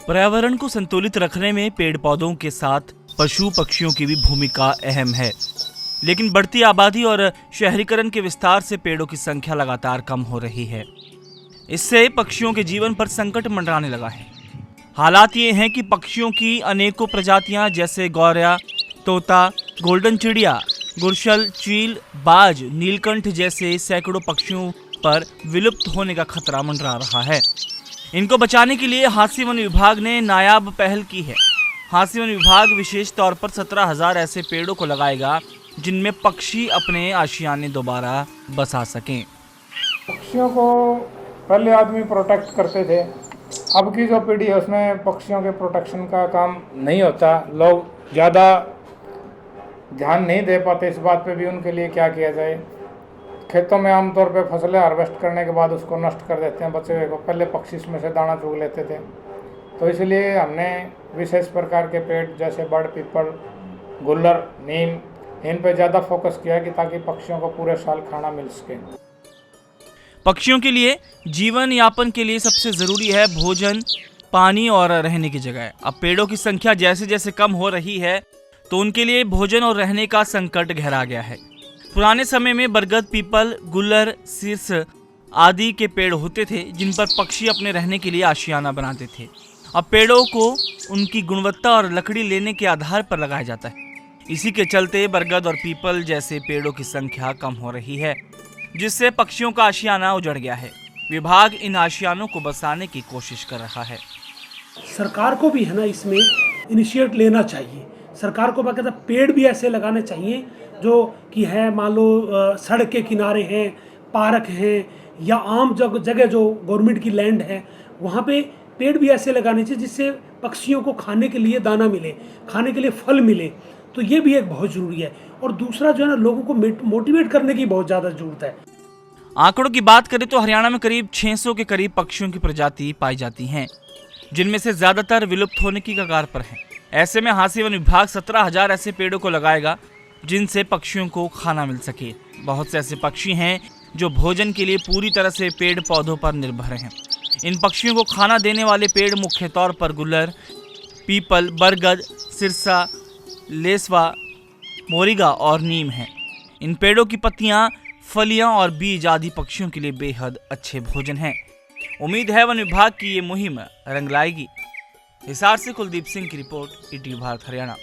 पर्यावरण को संतुलित रखने में पेड़ पौधों के साथ पशु पक्षियों की भी भूमिका अहम है, लेकिन बढ़ती आबादी और शहरीकरण के विस्तार से पेड़ों की संख्या लगातार कम हो रही है। इससे पक्षियों के जीवन पर संकट मंडराने लगा है। हालात ये हैं कि पक्षियों की अनेकों प्रजातियां जैसे गौरैया, तोता, गोल्डन चिड़िया, गुरशल, चील, बाज, नीलकंठ जैसे सैकड़ों पक्षियों पर विलुप्त होने का खतरा मंडरा रहा है। इनको बचाने के लिए हांसी वन विभाग ने नायाब पहल की है। हांसी वन विभाग विशेष तौर पर 17,000 ऐसे पेड़ों को लगाएगा जिनमें पक्षी अपने आशियाने दोबारा बसा सकें। पक्षियों को पहले आदमी प्रोटेक्ट करते थे, अब की जो पीढ़ी है उसमें पक्षियों के प्रोटेक्शन का काम नहीं होता। लोग ज़्यादा ध्यान नहीं दे पाते इस बात पे भी उनके लिए क्या किया जाए। खेतों में आमतौर पे फसलें हार्वेस्ट करने के बाद उसको नष्ट कर देते हैं बचे हुए को। पहले पक्षी इसमें से दाना चुग लेते थे, तो इसलिए हमने विशेष प्रकार के पेड़ जैसे बड़, पीपल, गुल्लर, नीम, इन पे ज़्यादा फोकस किया कि ताकि पक्षियों को पूरे साल खाना मिल सके। पक्षियों के लिए जीवन यापन के लिए सबसे ज़रूरी है भोजन, पानी और रहने की जगह। अब पेड़ों की संख्या जैसे जैसे कम हो रही है तो उनके लिए भोजन और रहने का संकट गहरा गया है। पुराने समय में बरगद, पीपल, गुल्लर, शीर्ष आदि के पेड़ होते थे जिन पर पक्षी अपने रहने के लिए आशियाना बनाते थे। अब पेड़ों को उनकी गुणवत्ता और लकड़ी लेने के आधार पर लगाया जाता है। इसी के चलते बरगद और पीपल जैसे पेड़ों की संख्या कम हो रही है, जिससे पक्षियों का आशियाना उजड़ गया है। विभाग इन आशियानों को बसाने की कोशिश कर रहा है। सरकार को भी है ना इसमें इनिशिएट लेना चाहिए। सरकार को बाकायदा पेड़ भी ऐसे लगाने चाहिए जो कि है, मान लो सड़क के किनारे हैं, पार्क हैं, या आम जगह जो गवर्नमेंट की लैंड है वहाँ पे पेड़ भी ऐसे लगाने चाहिए जिससे पक्षियों को खाने के लिए दाना मिले, खाने के लिए फल मिले। तो ये भी एक बहुत ज़रूरी है। और दूसरा जो है ना, लोगों को मोटिवेट करने की बहुत ज़्यादा ज़रूरत है। आंकड़ों की बात करें तो हरियाणा में करीब 600 के करीब पक्षियों की प्रजाति पाई जाती हैं, जिनमें से ज़्यादातर विलुप्त होने की कगार पर हैं। ऐसे में हांसी वन विभाग 17,000 ऐसे पेड़ों को लगाएगा जिनसे पक्षियों को खाना मिल सके। बहुत से ऐसे पक्षी हैं जो भोजन के लिए पूरी तरह से पेड़ पौधों पर निर्भर हैं। इन पक्षियों को खाना देने वाले पेड़ मुख्य तौर पर गुल्लर, पीपल, बरगद, सिरसा, लेसवा, मोरिगा और नीम हैं। इन पेड़ों की पत्तियां, फलियां और बीज आदि पक्षियों के लिए बेहद अच्छे भोजन हैं। उम्मीद है वन विभाग की ये मुहिम रंग लाएगी। हिसार से कुलदीप सिंह की रिपोर्ट, ईटीवी भारत हरियाणा।